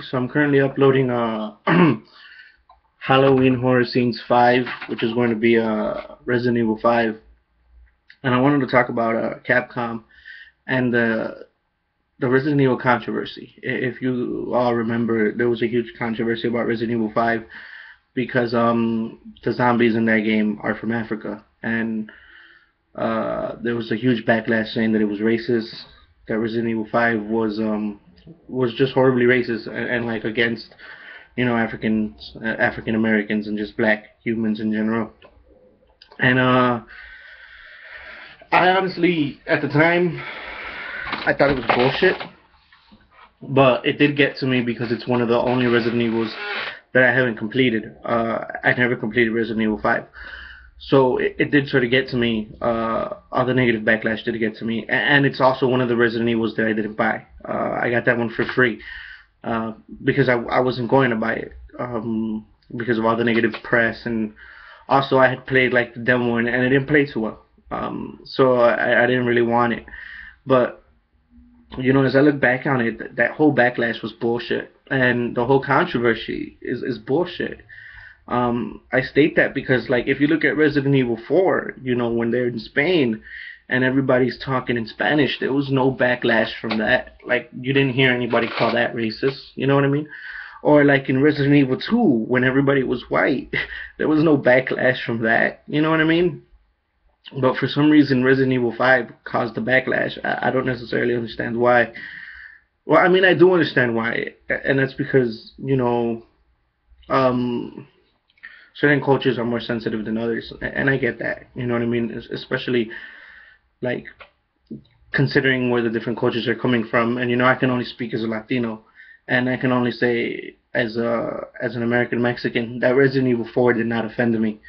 So I'm currently uploading Halloween Horror Scenes 5, which is going to be Resident Evil 5. And I wanted to talk about Capcom and the Resident Evil controversy. If you all remember, there was a huge controversy about Resident Evil 5 because the zombies in that game are from Africa, and there was a huge backlash saying that it was racist, that Resident Evil 5 was just horribly racist and like against African Americans, and just black humans in general. And I honestly, at the time, I thought it was bullshit, but it did get to me because it's one of the only Resident Evils that I haven't completed. I never completed Resident Evil 5. So it did sort of get to me. All the negative backlash did get to me, and it's also one of the Resident Evils that I didn't buy. I got that one for free because I wasn't going to buy it because of all the negative press, and also I had played like the demo and it didn't play too well. So I didn't really want it. But as I look back on it, that whole backlash was bullshit, and the whole controversy is bullshit. I state that because, like, if you look at Resident Evil 4, when they're in Spain and everybody's talking in Spanish, there was no backlash from that. Like, you didn't hear anybody call that racist. You know what I mean? Or like in Resident Evil 2, when everybody was white, there was no backlash from that. You know what I mean? But for some reason, Resident Evil 5 caused the backlash. I don't necessarily understand why. Well, I mean, I do understand why, and that's because um, certain cultures are more sensitive than others, and I get that. You know what I mean? Especially like considering where the different cultures are coming from, and I can only speak as a Latino, and I can only say as an American Mexican that Resident Evil 4 did not offend me.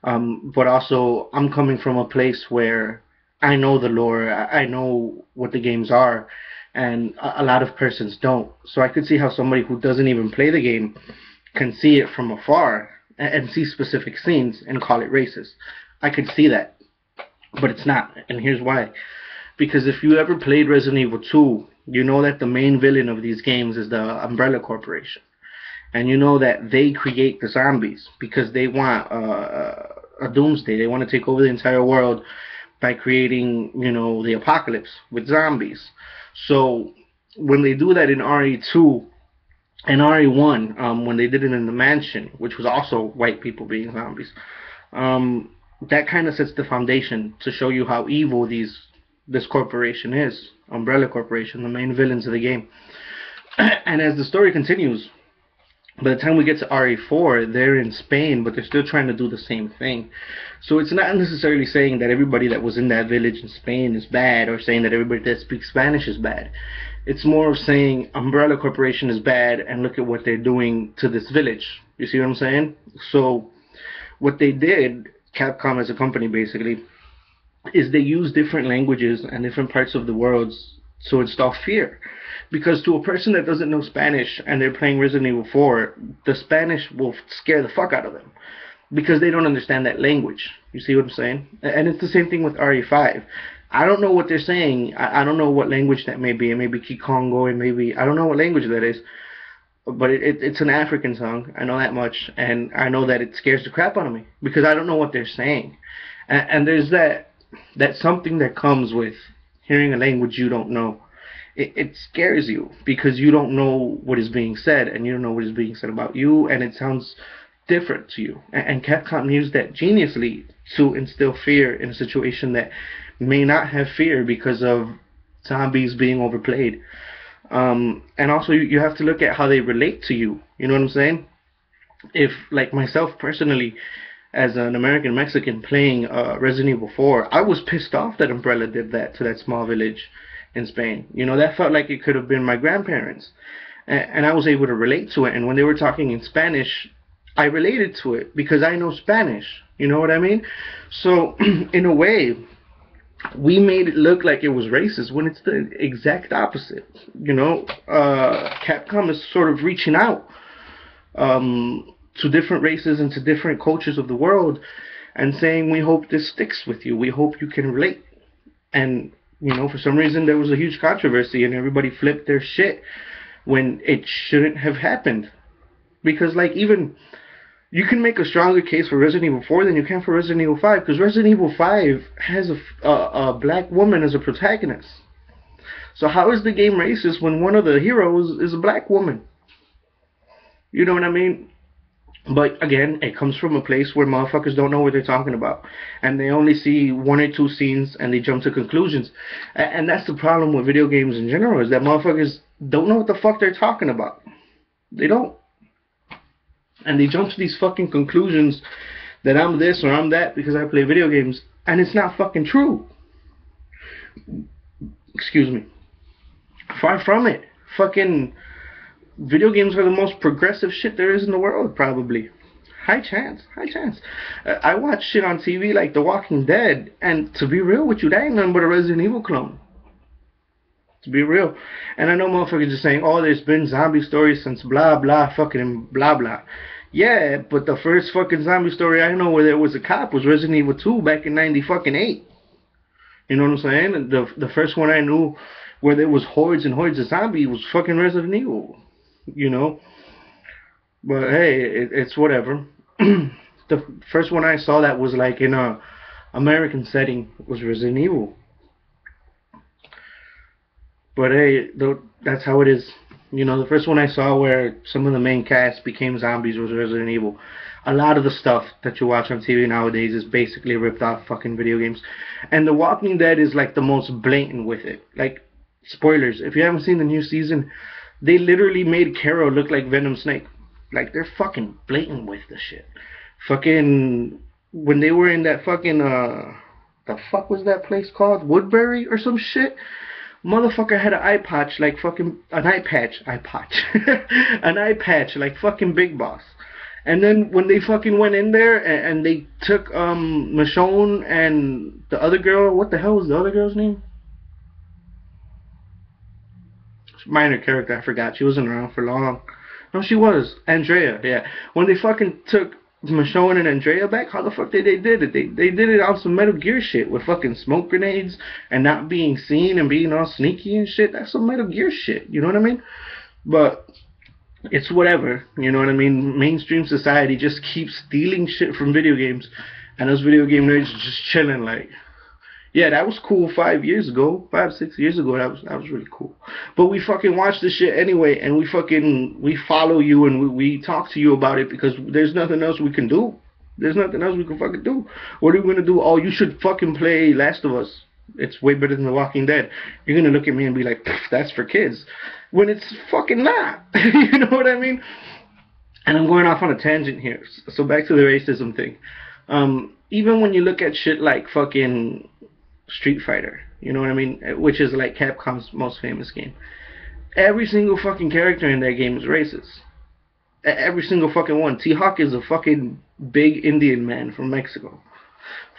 But also, I'm coming from a place where I know the lore, I know what the games are, and a lot of persons don't. So I could see how somebody who doesn't even play the game can see it from afar and see specific scenes and call it racist. I could see that, but it's not, and here's why. Because if you ever played Resident Evil 2, you know that the main villain of these games is the Umbrella Corporation, and you know that they create the zombies because they want a doomsday. They want to take over the entire world by creating, the apocalypse with zombies. So when they do that in RE2 and RE1, when they did it in the mansion, which was also white people being zombies, that kind of sets the foundation to show you how evil this corporation is, Umbrella Corporation, the main villains of the game. And as the story continues, by the time we get to RE4, they're in Spain, but they're still trying to do the same thing. So it's not necessarily saying that everybody that was in that village in Spain is bad, or saying that everybody that speaks Spanish is bad. It's more of saying Umbrella Corporation is bad, and look at what they're doing to this village. You see what I'm saying? So what they did, Capcom as a company basically, is they use different languages and different parts of the world to install fear. Because to a person that doesn't know Spanish and they're playing Resident Evil 4, the Spanish will scare the fuck out of them because they don't understand that language. You see what I'm saying? And it's the same thing with RE5. I don't know what they're saying. I don't know what language that may be. It may be Kikongo. It may be, I don't know what language that is. But it's an African song. I know that much. And I know that it scares the crap out of me because I don't know what they're saying. And there's that something that comes with hearing a language you don't know. It scares you because you don't know what is being said, and you don't know what is being said about you, and it sounds different to you. And Capcom used that geniusly to instill fear in a situation that may not have fear because of zombies being overplayed. And also, you have to look at how they relate to you. You know what I'm saying? If, like myself personally, as an American Mexican playing Resident Evil 4, I was pissed off that Umbrella did that to that small village in Spain. That felt like it could have been my grandparents. And I was able to relate to it. And when they were talking in Spanish, I related to it because I know Spanish. You know what I mean? So, in a way, we made it look like it was racist when it's the exact opposite. Capcom is sort of reaching out to different races and to different cultures of the world and saying, we hope this sticks with you. We hope you can relate. And for some reason there was a huge controversy and everybody flipped their shit when it shouldn't have happened. Because like even you can make a stronger case for Resident Evil 4 than you can for Resident Evil 5, because Resident Evil 5 has a black woman as a protagonist. So how is the game racist when one of the heroes is a black woman? You know what I mean? But again, it comes from a place where motherfuckers don't know what they're talking about, and they only see one or two scenes and they jump to conclusions. And that's the problem with video games in general, is that motherfuckers don't know what the fuck they're talking about. They don't. And they jump to these fucking conclusions that I'm this or I'm that because I play video games, and it's not fucking true. Excuse me. Far from it. Fucking video games are the most progressive shit there is in the world, probably. High chance, high chance. I watch shit on TV like The Walking Dead, and to be real with you, that ain't nothing but a Resident Evil clone. To be real. And I know motherfuckers just saying, oh, there's been zombie stories since blah blah fucking blah blah. Yeah, but the first fucking zombie story I know where there was a cop was Resident Evil 2 back in 98. You know what I'm saying? The first one I knew where there was hordes and hordes of zombies was fucking Resident Evil. You know? But hey, it's whatever. The first one I saw that was like in a American setting was Resident Evil. But hey, that's how it is. You know, the first one I saw where some of the main cast became zombies was Resident Evil. A lot of the stuff that you watch on TV nowadays is basically ripped off fucking video games. And The Walking Dead is like the most blatant with it. Like, spoilers, if you haven't seen the new season, they literally made Carol look like Venom Snake. Like, they're fucking blatant with the shit. Fucking, when they were in that fucking, the fuck was that place called? Woodbury or some shit? Motherfucker had an eye patch like fucking, an eye patch like fucking Big Boss. And then when they fucking went in there and they took Michonne and the other girl, what the hell was the other girl's name? Minor character, I forgot. She wasn't around for long. No, she was. Andrea, yeah. When they fucking took Michonne and Andrea back, how the fuck they did it? They did it on some Metal Gear shit with fucking smoke grenades and not being seen and being all sneaky and shit. That's some Metal Gear shit, you know what I mean? But it's whatever, you know what I mean? Mainstream society just keeps stealing shit from video games, and those video game nerds are just chilling like, yeah, that was cool 5 years ago, 6 years ago, that was really cool. But we fucking watch this shit anyway, and we follow you and we talk to you about it because there's nothing else we can do. There's nothing else we can fucking do. What are we gonna do? Oh, you should fucking play Last of Us. It's way better than The Walking Dead. You're gonna look at me and be like, that's for kids. When it's fucking not. You know what I mean? And I'm going off on a tangent here. So back to the racism thing. Even when you look at shit like fucking Street Fighter, you know what I mean? Which is like Capcom's most famous game. Every single fucking character in that game is racist. Every single fucking one. T-Hawk is a fucking big Indian man from Mexico.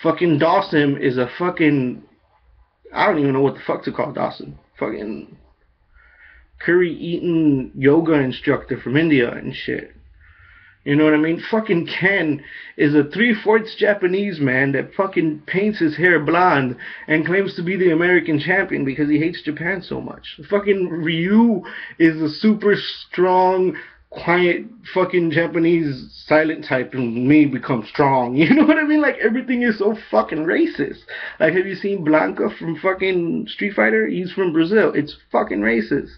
Fucking Dawson is a fucking, I don't even know what the fuck to call Dawson. Fucking curry-eating yoga instructor from India and shit. You know what I mean? Fucking Ken is a 3/4 Japanese man that fucking paints his hair blonde and claims to be the American champion because he hates Japan so much. Fucking Ryu is a super strong, quiet fucking Japanese silent type, and me become strong. You know what I mean? Like, everything is so fucking racist. Like, have you seen Blanca from fucking Street Fighter? He's from Brazil. It's fucking racist.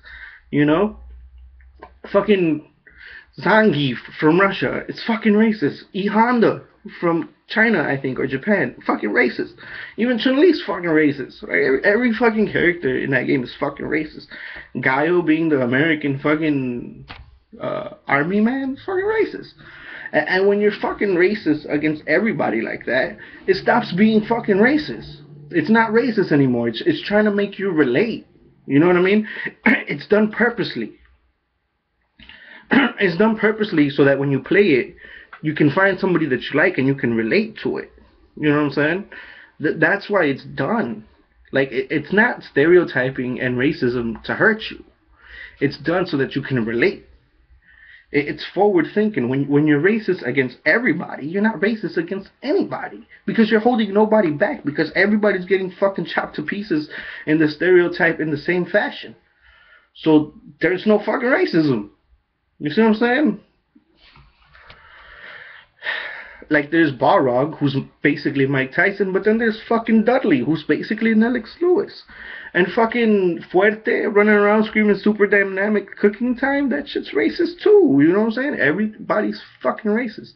You know? Fucking Zangief from Russia. It's fucking racist. E Honda from China, I think, or Japan. Fucking racist. Even Chun-Li's fucking racist. Right? Every fucking character in that game is fucking racist. Gaio being the American fucking army man, fucking racist. And when you're fucking racist against everybody like that, it stops being fucking racist. It's not racist anymore. It's trying to make you relate. You know what I mean? It's done purposely. It's done purposely so that when you play it, you can find somebody that you like and you can relate to it. You know what I'm saying? That's why it's done. Like, it's not stereotyping and racism to hurt you. It's done so that you can relate. It's forward thinking. When you're racist against everybody, you're not racist against anybody. Because you're holding nobody back. Because everybody's getting fucking chopped to pieces in the stereotype in the same fashion. So there's no fucking racism. You see what I'm saying? Like there's Balrog, who's basically Mike Tyson, but then there's fucking Dudley, who's basically Alex Lewis, and fucking Fuerte running around screaming super dynamic cooking time. That shit's racist too. You know what I'm saying? Everybody's fucking racist.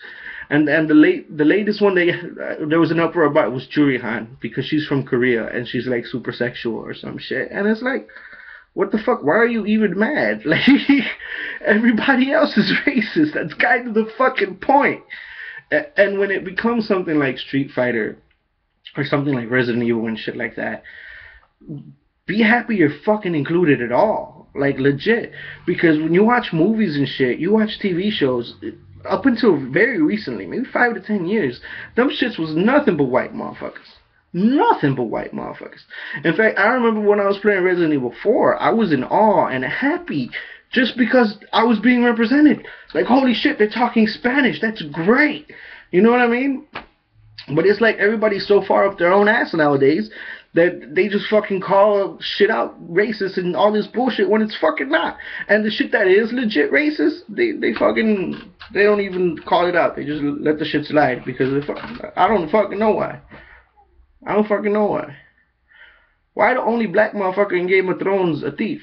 And the latest one there was an uproar about was Juri Han, because she's from Korea and she's like super sexual or some shit, and it's like, what the fuck? Why are you even mad? Like everybody else is racist. That's kind of the fucking point. And when it becomes something like Street Fighter or something like Resident Evil and shit like that, be happy you're fucking included at all. Like legit. Because when you watch movies and shit, you watch TV shows, up until very recently, maybe 5 to 10 years, them shits was nothing but white motherfuckers. Nothing but white motherfuckers. In fact, I remember when I was playing Resident Evil 4, I was in awe and happy just because I was being represented. Like, holy shit, they're talking Spanish. That's great. You know what I mean? But it's like everybody's so far up their own ass nowadays that they just fucking call shit out racist and all this bullshit when it's fucking not. And the shit that is legit racist, they don't even call it out. They just let the shit slide because I don't fucking know why. I don't fucking know why. Why the only black motherfucker in Game of Thrones a thief?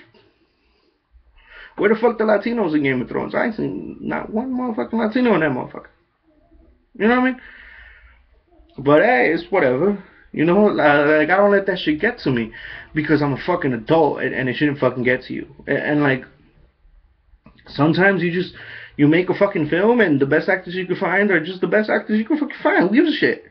Where the fuck the Latinos in Game of Thrones? I ain't seen not one motherfucking Latino in that motherfucker. You know what I mean? But hey, it's whatever. You know, like I don't let that shit get to me because I'm a fucking adult and it shouldn't fucking get to you. And like sometimes you make a fucking film and the best actors you can find are just the best actors you can fucking find. Who gives a shit?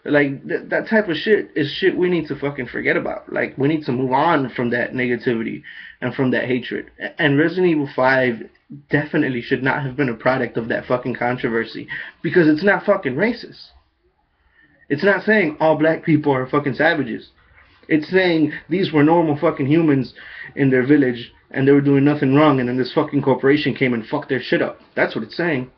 Like that type of shit is shit we need to fucking forget about. Like we need to move on from that negativity and from that hatred. And Resident Evil 5 definitely should not have been a product of that fucking controversy because it's not fucking racist. It's not saying all black people are fucking savages. It's saying these were normal fucking humans in their village and they were doing nothing wrong and then this fucking corporation came and fucked their shit up. That's what it's saying.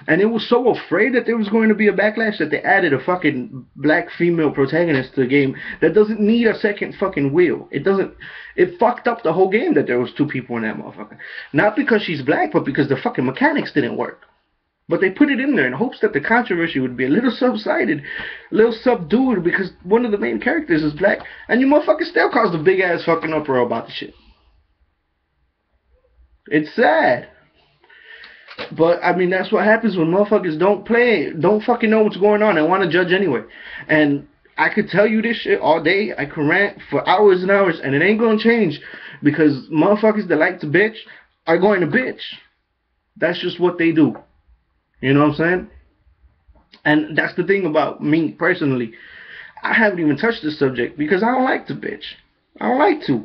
And it was so afraid that there was going to be a backlash that they added a fucking black female protagonist to the game that doesn't need a second fucking wheel. It fucked up the whole game that there was 2 people in that motherfucker. Not because she's black, but because the fucking mechanics didn't work. But they put it in there in hopes that the controversy would be a little subsided, a little subdued, because one of the main characters is black, and you motherfuckers still caused a big ass fucking uproar about the shit. It's sad. But, I mean, that's what happens when motherfuckers don't fucking know what's going on and want to judge anyway. And I could tell you this shit all day. I can rant for hours and hours, and it ain't going to change because motherfuckers that like to bitch are going to bitch. That's just what they do. You know what I'm saying? And that's the thing about me personally. I haven't even touched this subject because I don't like to bitch. I don't like to.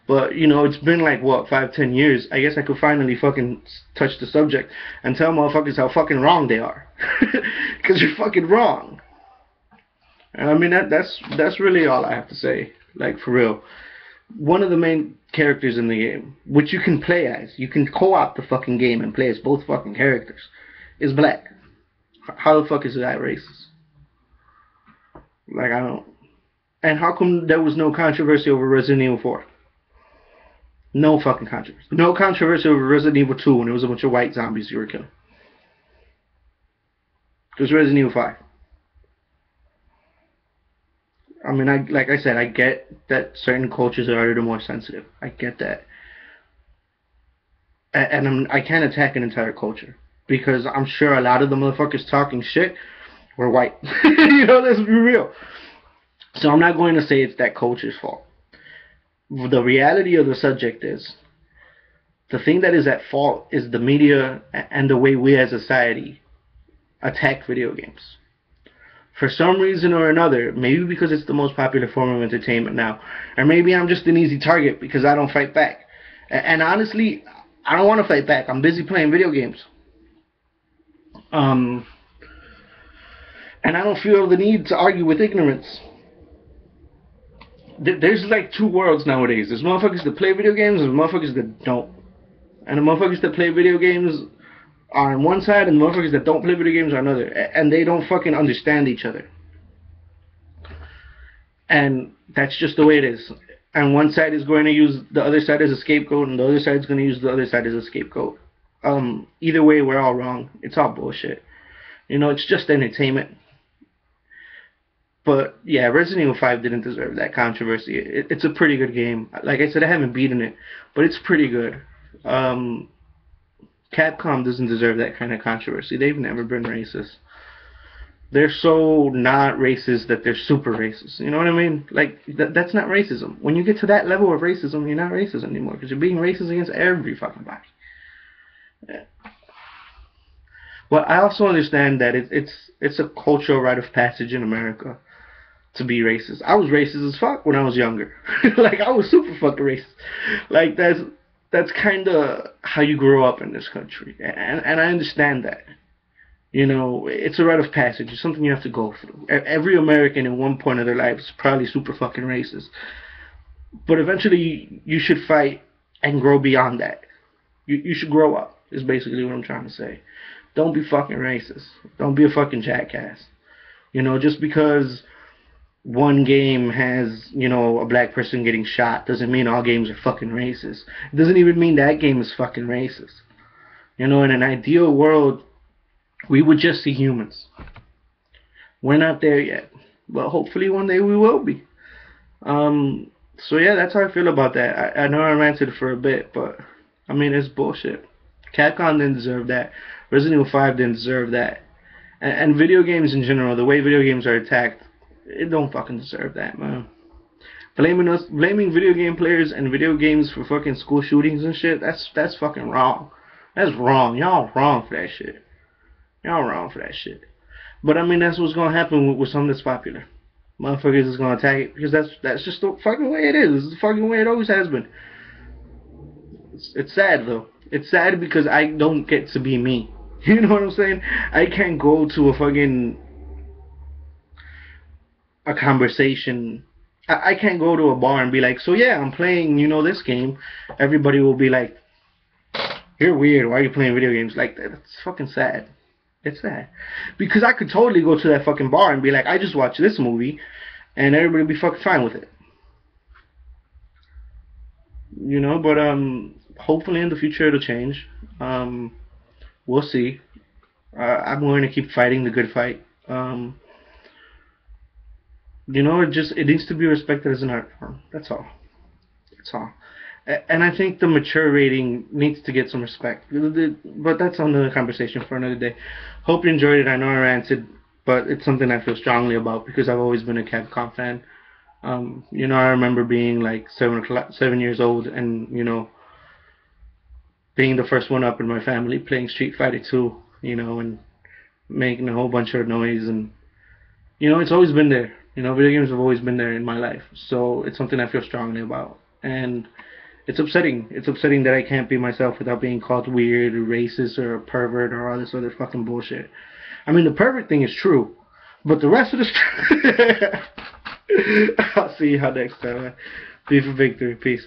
But, you know, it's been like, what, 5, 10 years. I guess I could finally fucking touch the subject and tell motherfuckers how fucking wrong they are. Because you're fucking wrong. And I mean, that's really all I have to say. Like, for real. One of the main characters in the game, which you can play as, you can co-op the fucking game and play as both fucking characters, is black. How the fuck is that racist? Like, I don't... And how come there was no controversy over Resident Evil 4? No fucking controversy. No controversy over Resident Evil 2 when it was a bunch of white zombies you were killing. It was Resident Evil 5. I mean, like I said, I get that certain cultures are a little more sensitive. I get that. And I can't attack an entire culture. Because I'm sure a lot of the motherfuckers talking shit were white. You know, let's be real. So I'm not going to say it's that culture's fault. The reality of the subject is, the thing that is at fault is the media and the way we as a society attack video games. For some reason or another, maybe because it's the most popular form of entertainment now, or maybe I'm just an easy target because I don't fight back. And honestly, I don't want to fight back. I'm busy playing video games. And I don't feel the need to argue with ignorance. There's like 2 worlds nowadays. There's motherfuckers that play video games and motherfuckers that don't. And the motherfuckers that play video games are on one side and the motherfuckers that don't play video games are on another. And they don't fucking understand each other. And that's just the way it is. and one side is going to use the other side as a scapegoat, and the other side is going to use the other side as a scapegoat. Either way, we're all wrong. It's all bullshit. You know, it's just entertainment. But yeah, Resident Evil 5 didn't deserve that controversy. It's a pretty good game. Like I said, I haven't beaten it, but it's pretty good. Capcom doesn't deserve that kind of controversy. They've never been racist. They're so not racist that they're super racist. You know what I mean? Like, that's not racism. When you get to that level of racism, you're not racist anymore, because you're being racist against every fucking body. Yeah. But I also understand that it's a cultural rite of passage in America to be racist. I was racist as fuck when I was younger. Like, I was super fucking racist. Like, that's kind of how you grow up in this country, and I understand that. You know, it's a rite of passage. It's something you have to go through. Every American in one point of their life is probably super fucking racist. But eventually, you should fight and grow beyond that. You should grow up, is basically what I'm trying to say. Don't be fucking racist. Don't be a fucking jackass. You know, just because one game has, you know, a black person getting shot doesn't mean all games are fucking racist. It doesn't even mean that game is fucking racist. You know, in an ideal world, we would just see humans. We're not there yet, but hopefully one day we will be. So yeah, that's how I feel about that. I know I ranted for a bit, but I mean, it's bullshit. Capcom didn't deserve that. Resident Evil 5 didn't deserve that. And video games in general, the way video games are attacked, it don't fucking deserve that, man. Blaming video game players and video games for fucking school shootings and shit, that's fucking wrong. That's wrong. Y'all wrong for that shit. Y'all wrong for that shit. But I mean, that's what's gonna happen with something that's popular. Motherfuckers is gonna attack it because that's just the fucking way it is. It's the fucking way it always has been. It's sad though. It's sad because I don't get to be me. You know what I'm saying? I can't go to a conversation. I can't go to a bar and be like, so yeah, I'm playing, you know, this game. Everybody will be like, you're weird. Why are you playing video games? Like, that's fucking sad. It's sad. Because I could totally go to that fucking bar and be like, I just watched this movie, and everybody would be fucking fine with it. You know, but hopefully in the future it'll change. We'll see. I'm going to keep fighting the good fight. You know, it needs to be respected as an art form. That's all. That's all. And I think the mature rating needs to get some respect. But that's another conversation for another day. Hope you enjoyed it. I know I ranted, but it's something I feel strongly about because I've always been a Capcom fan. You know, I remember being like 7 years old and, you know, being the first one up in my family playing Street Fighter 2, you know, and making a whole bunch of noise. And, you know, it's always been there. You know, video games have always been there in my life. So it's something I feel strongly about. And it's upsetting. It's upsetting that I can't be myself without being called weird or racist or a pervert or all this other fucking bullshit. I mean, the pervert thing is true, but the rest of the I'll see you all next time. Be for victory. Peace.